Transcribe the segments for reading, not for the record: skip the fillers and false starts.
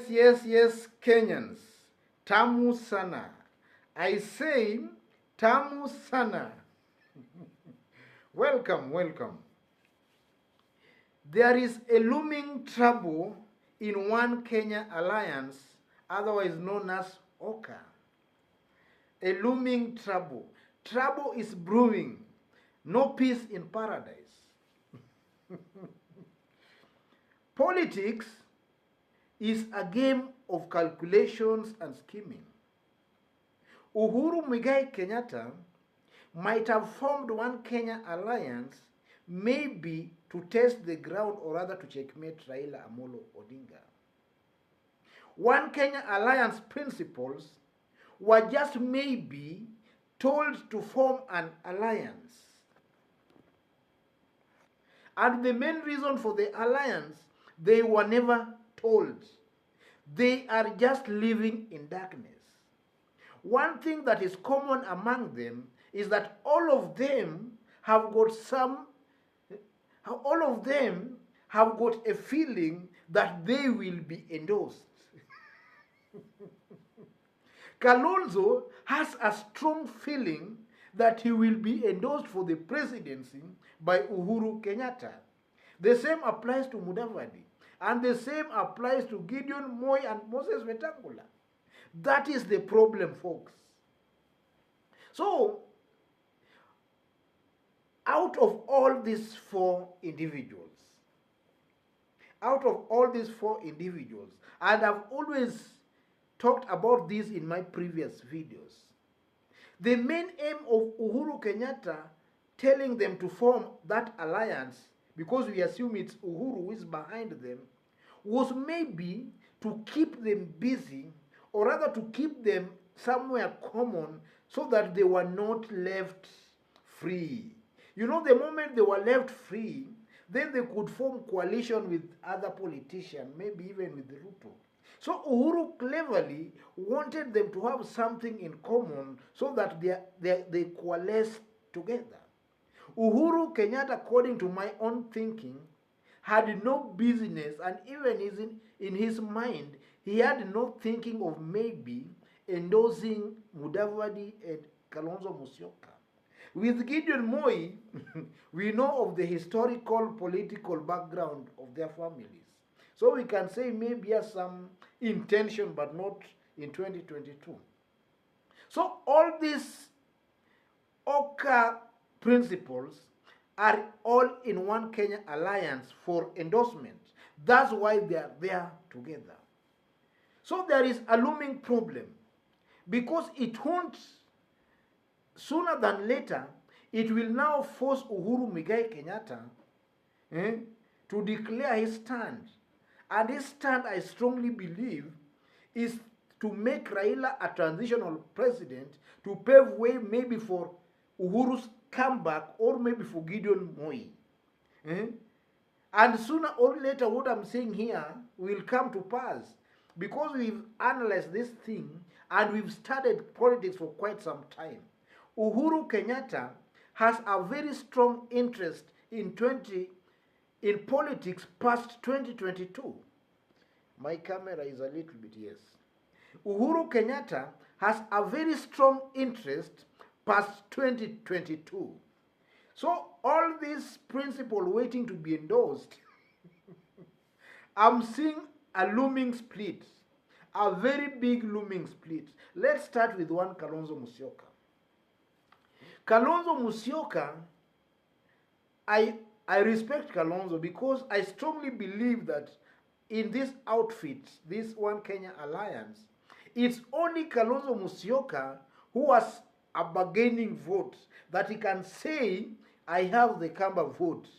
yes, Kenyans. Tamu sana. I say, tamu sana. Welcome. There is a looming trouble in One Kenya Alliance, otherwise known as OKA. A looming trouble. Trouble is brewing. No peace in paradise. Politics is a game of calculations and scheming. Uhuru Muigai Kenyatta might have formed One Kenya Alliance maybe to test the ground or rather to checkmate Raila Amolo Odinga. One Kenya Alliance principles were just maybe told to form an alliance. And the main reason for the alliance, they were never told. They are just living in darkness. One thing that is common among them is that all of them have got a feeling that they will be endorsed. Kalonzo has a strong feeling that he will be endorsed for the presidency by Uhuru Kenyatta. The same applies to Mudavadi. And the same applies to Gideon Moi and Moses Wetangula. That is the problem, folks. So, out of all these four individuals, and I've always talked about this in my previous videos, the main aim of Uhuru Kenyatta telling them to form that alliance, because we assume it's Uhuru who is behind them, was maybe to keep them busy, or rather to keep them somewhere common so that they were not left free. You know, the moment they were left free, then they could form coalition with other politicians, maybe even with Ruto. So Uhuru cleverly wanted them to have something in common so that they coalesce together. Uhuru Kenyatta, according to my own thinking, had no business, and even in his mind, he had no thinking of maybe endorsing Mudavadi and Kalonzo Musyoka. With Gideon Moi, we know of the historical political background of their families. So we can say maybe has some intention, but not in 2022. So all these OKA principles are all in One Kenya Alliance for endorsement. That's why they are there together. So there is a looming problem, because it won't, sooner than later, it will now force Uhuru Muigai Kenyatta to declare his stand. And his stand, I strongly believe, is to make Raila a transitional president to pave way maybe for Uhuru's comeback or maybe for Gideon Moi. And sooner or later, what I'm saying here will come to pass, because we've analyzed this thing and we've studied politics for quite some time. Uhuru Kenyatta has a very strong interest in politics past 2022. My camera is a little bit, yes. Uhuru Kenyatta has a very strong interest past 2022. So all these principles waiting to be endorsed, I'm seeing a looming split, a very big looming split. Let's start with one Kalonzo Musyoka. Kalonzo Musyoka, I respect Kalonzo because I strongly believe that in this outfit, this One Kenya Alliance, it's only Kalonzo Musyoka who has a bargaining vote, that he can say, I have the Kamba vote.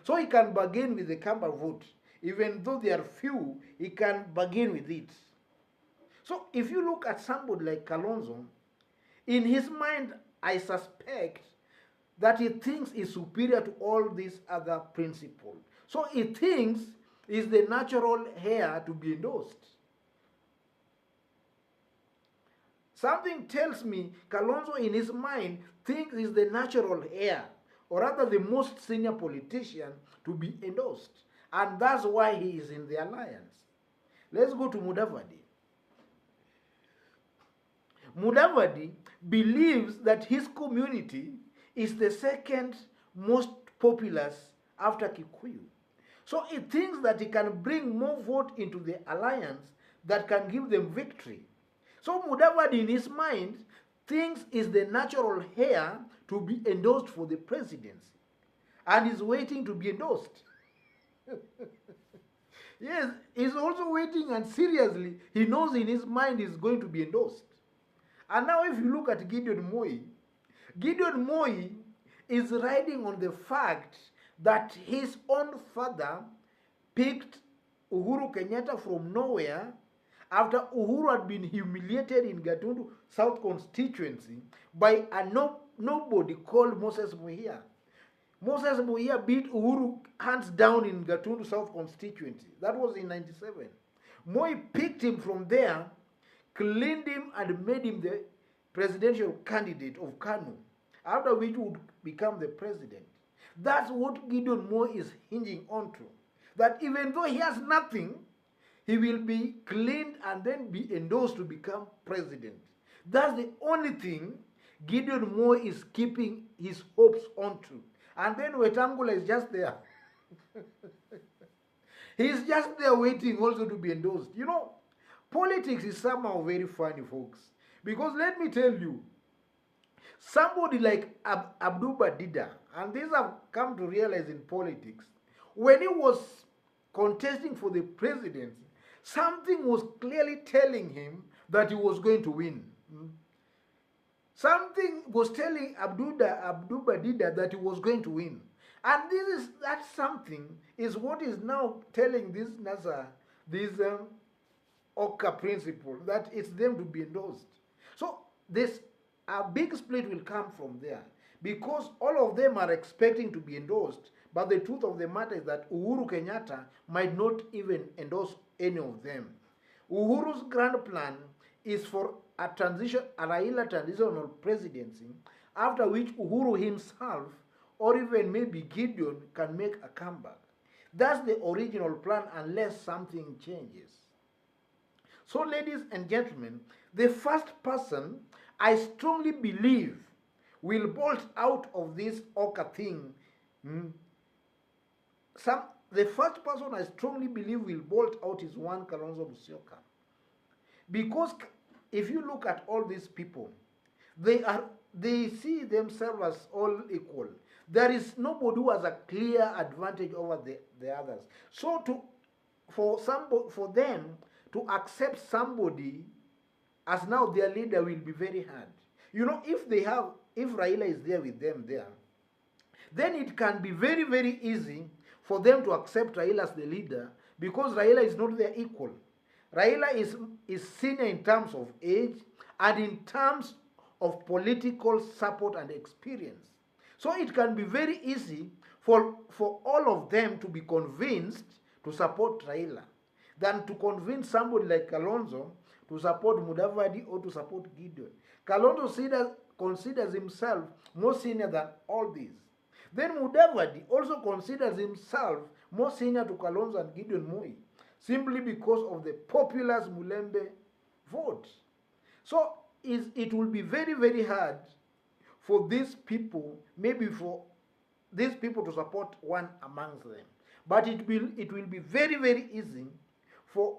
So he can bargain with the Kamba vote. Even though they are few, he can bargain with it. So if you look at somebody like Kalonzo, in his mind, I suspect that he thinks is superior to all these other principles. So he thinks is the natural heir to be endorsed. Something tells me Kalonzo in his mind thinks is the natural heir, or rather the most senior politician to be endorsed. And that's why he is in the alliance. Let's go to Mudavadi. Mudavadi believes that his community is the second most populous after Kikuyu. So he thinks that he can bring more vote into the alliance that can give them victory. So Mudavadi in his mind thinks is the natural heir to be endorsed for the presidency and is waiting to be endorsed. Yes, he's also waiting, and seriously, he knows in his mind he's going to be endorsed. And now if you look at Gideon Moi is riding on the fact that his own father picked Uhuru Kenyatta from nowhere after Uhuru had been humiliated in Gatundu South constituency by a nobody called Moses Muhia. Moses Muhia beat Uhuru hands down in Gatundu South constituency. That was in 97. Moi picked him from there, cleaned him, and made him the presidential candidate of Kanu, after which he would become the president. That's what Gideon Moi is hinging onto. That even though he has nothing, he will be cleaned and then be endorsed to become president. That's the only thing Gideon Moi is keeping his hopes onto. And then Wetangula is just there. He's just there waiting also to be endorsed. You know, politics is somehow very funny, folks. Because let me tell you, somebody like Abdul Badida, and this I've come to realize in politics, when he was contesting for the presidency, something was clearly telling him that he was going to win. Something was telling Abdul Badida that he was going to win. And that something is what is now telling this NASA, this OKA principle, that it's them to be endorsed. So a big split will come from there, because all of them are expecting to be endorsed, but the truth of the matter is that Uhuru Kenyatta might not even endorse any of them. Uhuru's grand plan is for a Raila transitional presidency, after which Uhuru himself, or even maybe Gideon, can make a comeback. That's the original plan, unless something changes. So, ladies and gentlemen, the first person I strongly believe will bolt out of this OKA thing. The first person I strongly believe will bolt out is one Kalonzo Musyoka. Because if you look at all these people, they see themselves as all equal. There is nobody who has a clear advantage over the others. So for them to accept somebody as now their leader will be very hard. You know, if Raila is there with them there, then it can be very, very easy for them to accept Raila as the leader, because Raila is not their equal. Raila is senior in terms of age and in terms of political support and experience. So it can be very easy for all of them to be convinced to support Raila than to convince somebody like Kalonzo to support Mudavadi or to support Gideon. Kalonzo considers himself more senior than all these. Then Mudavadi also considers himself more senior to Kalonzo and Gideon Moi, simply because of the populous Mulembe vote. So it will be very, very hard for these people, maybe for these people to support one amongst them. But it will be very, very easy for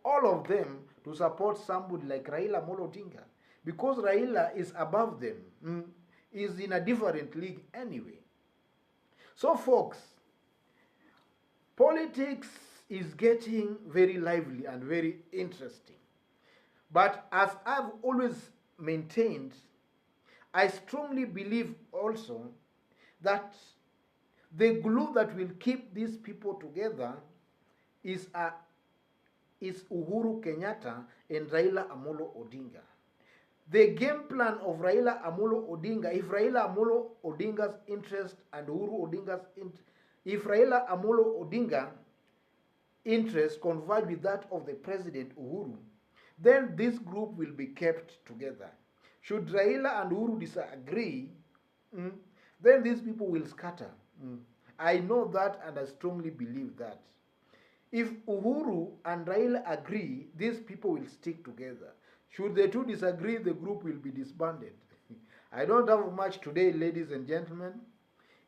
all of them to support somebody like Raila Amolo Odinga, because Raila is above them, is in a different league anyway. So folks, politics is getting very lively and very interesting. But as I've always maintained, I strongly believe also that the glue that will keep these people together is Uhuru Kenyatta and Raila Amolo Odinga. The game plan of Raila Amolo Odinga, if Raila Amolo Odinga's interest and Uhuru Odinga's if Raila Amolo Odinga interest converge with that of the President Uhuru, then this group will be kept together. Should Raila and Uhuru disagree, then these people will scatter. I know that, and I strongly believe that. If Uhuru and Raila agree, these people will stick together. Should the two disagree, the group will be disbanded. I don't have much today, ladies and gentlemen.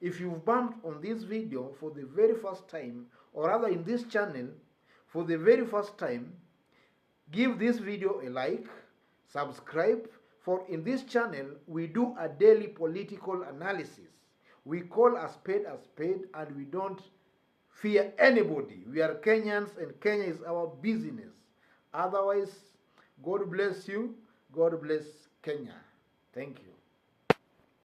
If you've bumped on this video for the very first time, or rather in this channel for the very first time, give this video a like, subscribe, for in this channel we do a daily political analysis. We call a spade, and we don't fear anybody. We are Kenyans, and Kenya is our business. Otherwise, God bless you. God bless Kenya. Thank you.